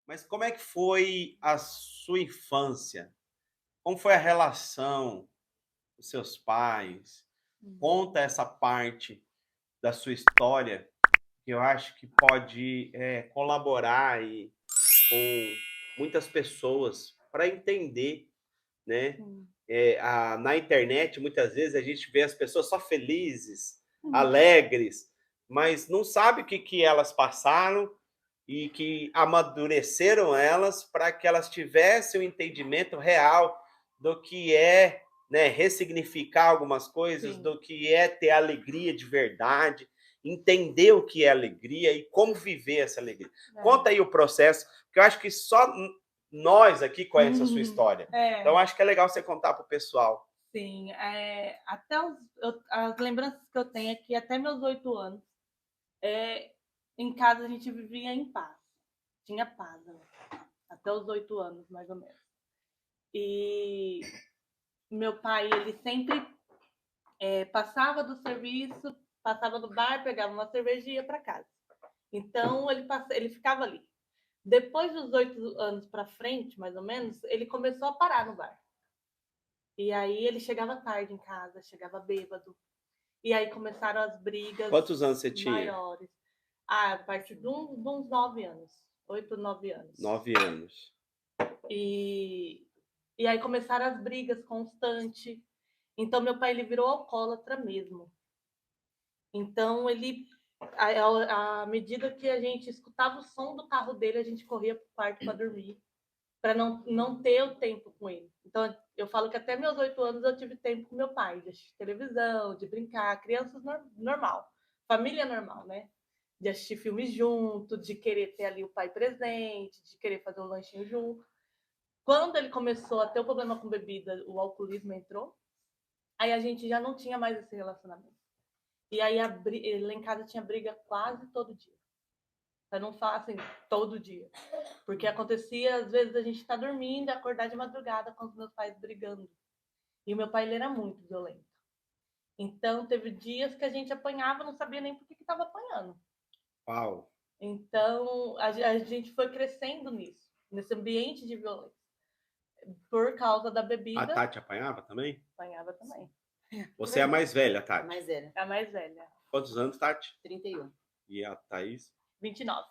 Mas como é que foi a sua infância? Como foi a relação com seus pais? Uhum. Conta essa parte da sua história, que eu acho que pode, colaborar aí com muitas pessoas para entender, né, Sim. na internet, muitas vezes, a gente vê as pessoas só felizes, Uhum. alegres, mas não sabe o que que elas passaram e que amadureceram elas para que elas tivessem um entendimento real do que é, né, ressignificar algumas coisas, Sim, do que é ter alegria de verdade, entender o que é alegria e como viver essa alegria. é. Conta aí o processo, porque eu acho que só nós aqui conhecemos a sua história. Então É, acho que é legal você contar para o pessoal. sim. Até as lembranças que eu tenho é que até meus 8 anos, é, em casa a gente vivia em paz. Tinha paz, né? Até os 8 anos, mais ou menos. E meu pai, ele sempre passava do serviço, passava no bar, pegava uma cerveja e ia para casa. Então ele ficava ali. Depois dos 8 anos para frente, mais ou menos, ele começou a parar no bar. E aí ele chegava tarde em casa, chegava bêbado. E aí começaram as brigas Quantos anos você tinha? maiores. Ah, a partir de uns 9 anos. 8, 9 anos. 9 anos. E, e aí começaram as brigas constantes. Então meu pai ele virou alcoólatra mesmo. Então à medida que a gente escutava o som do carro dele, a gente corria pro quarto para dormir, para não ter o tempo com ele. Então, eu falo que até meus 8 anos eu tive tempo com meu pai, de assistir televisão, de brincar, crianças normal, família normal, né? De assistir filmes junto, de querer ter ali o pai presente, de querer fazer um lanchinho junto. Quando ele começou a ter o problema com bebida, o alcoolismo entrou, aí a gente já não tinha mais esse relacionamento. E aí lá em casa tinha briga quase todo dia. Pra não falar assim, todo dia. Porque acontecia, às vezes, a gente tá dormindo e acordar de madrugada com os meus pais brigando. E o meu pai, ele era muito violento. Então, teve dias que a gente apanhava, não sabia nem por que estava apanhando. Uau! Então, a gente foi crescendo nisso, nesse ambiente de violência. Por causa da A bebida, Tati apanhava também? apanhava também. Você é a mais velha, Tati? Mais velha, A mais velha, Quantos anos, Tati? 31. E a Thaís? 29,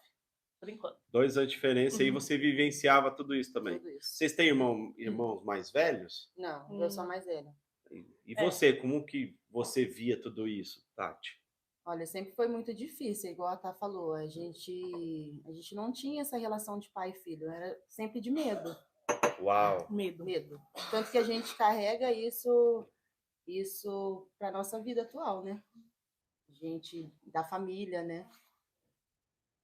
por enquanto. 2 anos de diferença e Uhum. você vivenciava tudo isso também. Tudo isso. Vocês têm irmãos mais velhos? Não, eu sou a mais velha. E É, você, como que você via tudo isso, Tati? Olha, sempre foi muito difícil, igual a Tá falou. A gente não tinha essa relação de pai e filho, era sempre de medo, Uau! medo. medo. Tanto que a gente carrega isso para nossa vida atual, né? A gente da família, né?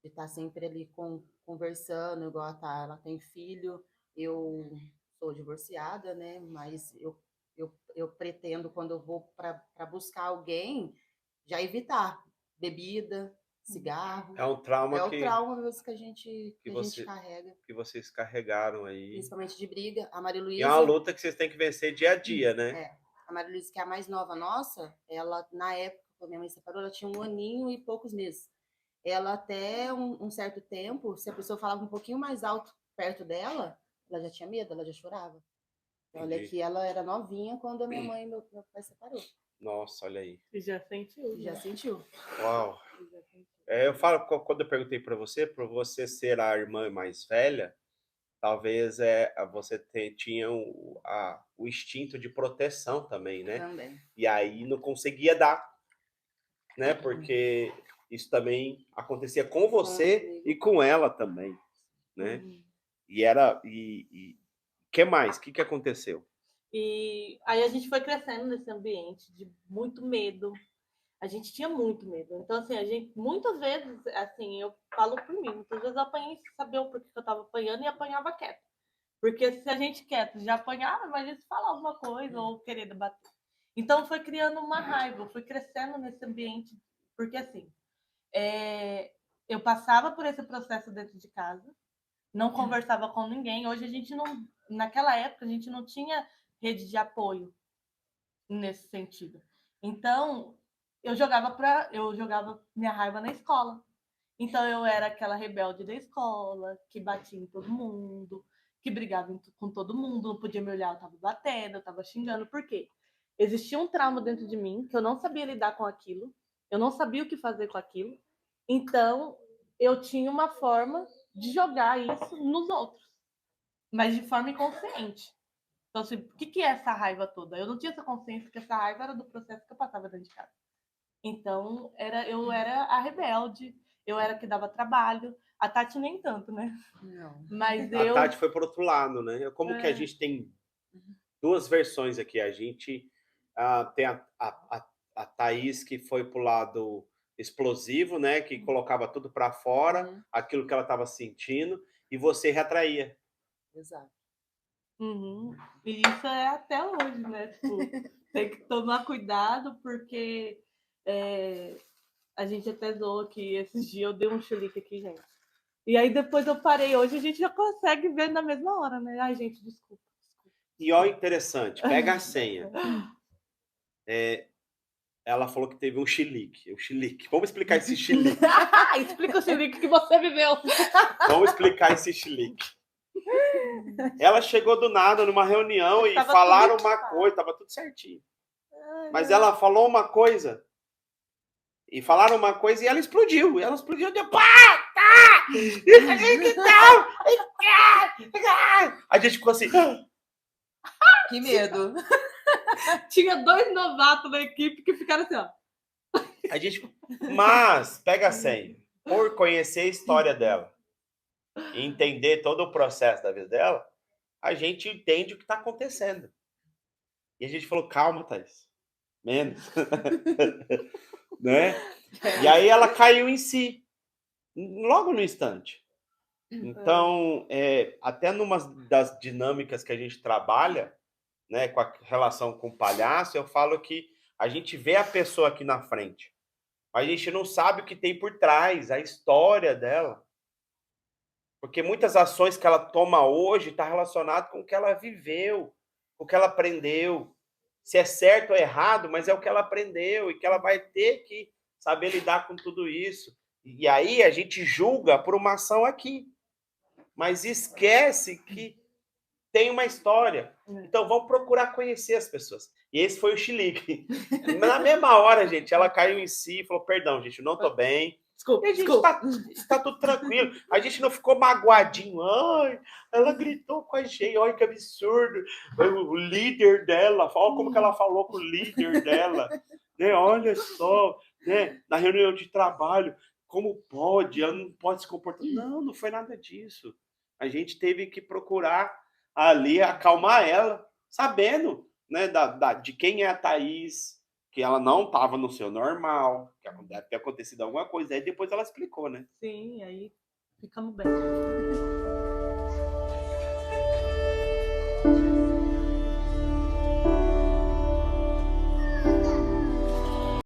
De estar sempre ali conversando, igual a Tá, ela tem filho, eu sou divorciada, né? Mas eu pretendo, quando eu vou para buscar alguém, já evitar bebida, cigarro. É um trauma É o trauma mesmo que a gente, que, que a gente você, carrega, que vocês carregaram aí. principalmente de briga. A Maria E é uma Luísa, luta que vocês têm que vencer dia a dia, né? a Maria Luísa, que é a mais nova nossa, ela, na época, quando minha mãe separou, ela tinha 1 aninho e poucos meses. Ela, até um certo tempo, se a pessoa falava um pouquinho mais alto perto dela, ela já tinha medo, ela já chorava. Olha Entendi. que ela era novinha quando a minha mãe e meu pai separou. Nossa, olha aí. E já sentiu, Já né? sentiu. Uau! Já sentiu. Eu falo, quando eu perguntei para você, por você ser a irmã mais velha, talvez você tinha o instinto de proteção também, né? Também. E aí não conseguia dar, né? Porque isso também acontecia com você Comigo. e com ela também, né? Uhum. E que mais? O que que aconteceu? E aí a gente foi crescendo nesse ambiente de muito medo. A gente tinha muito medo. Então, assim, a gente, muitas vezes, assim, eu falo por mim, muitas vezes eu apanhei sem saber o porquê que eu tava apanhando e apanhava quieto. Porque se a gente quieto já apanhava, imagina se falar alguma coisa ou querer debater. Então, foi criando uma raiva, eu fui crescendo nesse ambiente, porque, assim, eu passava por esse processo dentro de casa, não conversava com ninguém. Hoje a gente não, naquela época, a gente não tinha rede de apoio nesse sentido. Então, eu jogava minha raiva na escola. Então eu era aquela rebelde da escola, que batia em todo mundo, que brigava com todo mundo, não podia me olhar, eu tava batendo, eu tava xingando. Por quê? Existia um trauma dentro de mim, que eu não sabia lidar com aquilo, eu não sabia o que fazer com aquilo. Então eu tinha uma forma de jogar isso nos outros, mas de forma inconsciente. Então, assim, o que é essa raiva toda? Eu não tinha essa consciência que essa raiva era do processo que eu passava dentro de casa. Então, eu era a rebelde, eu era a que dava trabalho. A Tati nem tanto, né? Não. Mas A eu... Tati foi por outro lado, né? Como que a gente tem duas versões aqui. A gente tem a Thaís, que foi pro lado explosivo, né? Que colocava tudo para fora, aquilo que ela estava sentindo, e você retraía. Exato. E isso é até hoje, né? Tipo, tem que tomar cuidado, porque a gente até zoou que esses dias eu dei um chilique aqui, gente. E aí depois eu parei. Hoje a gente já consegue ver na mesma hora, né? Ai, gente, desculpa. E olha, interessante, pega a senha. Ela falou que teve um chilique. Vamos explicar esse chilique. Explica o chilique que você viveu. Vamos explicar esse chilique. Ela chegou do nada numa reunião e falaram uma coisa, tava tudo certinho. Mas ela falou uma coisa. E falaram uma coisa e ela explodiu. Ela explodiu de pá, tá! A gente ficou assim. Que medo. Tinha 2 novatos na equipe que ficaram assim, ó. Mas, pega a senha. Por conhecer a história dela e entender todo o processo da vida dela, a gente entende o que está acontecendo. E a gente falou, calma, Thaís. Menos. Né? E aí ela caiu em si. Logo no instante. Então, até numa das dinâmicas que a gente trabalha, né, com a relação com o palhaço, eu falo que a gente vê a pessoa aqui na frente, mas a gente não sabe o que tem por trás, a história dela. Porque muitas ações que ela toma hoje estão relacionadas com o que ela viveu, com o que ela aprendeu. Se é certo ou errado, mas é o que ela aprendeu e que ela vai ter que saber lidar com tudo isso. E aí a gente julga por uma ação aqui, mas esquece que tem uma história. Então vamos procurar conhecer as pessoas. E esse foi o chilique. Na mesma hora, gente, ela caiu em si e falou, perdão, gente, eu não tô bem. Desculpa, E a gente tá tudo tranquilo. A gente não ficou magoadinho. Ai, ela gritou com a gente. Olha que absurdo. O líder dela, olha como que ela falou com o líder dela. Né? Olha só, né? Na reunião de trabalho, como pode? Ela não pode se comportar. Não, não foi nada disso. A gente teve que procurar ali acalmar ela, sabendo, né, de quem é a Thaís, que ela não estava no seu normal, que deve ter acontecido alguma coisa. Aí depois ela explicou, né? Sim, aí ficamos bem.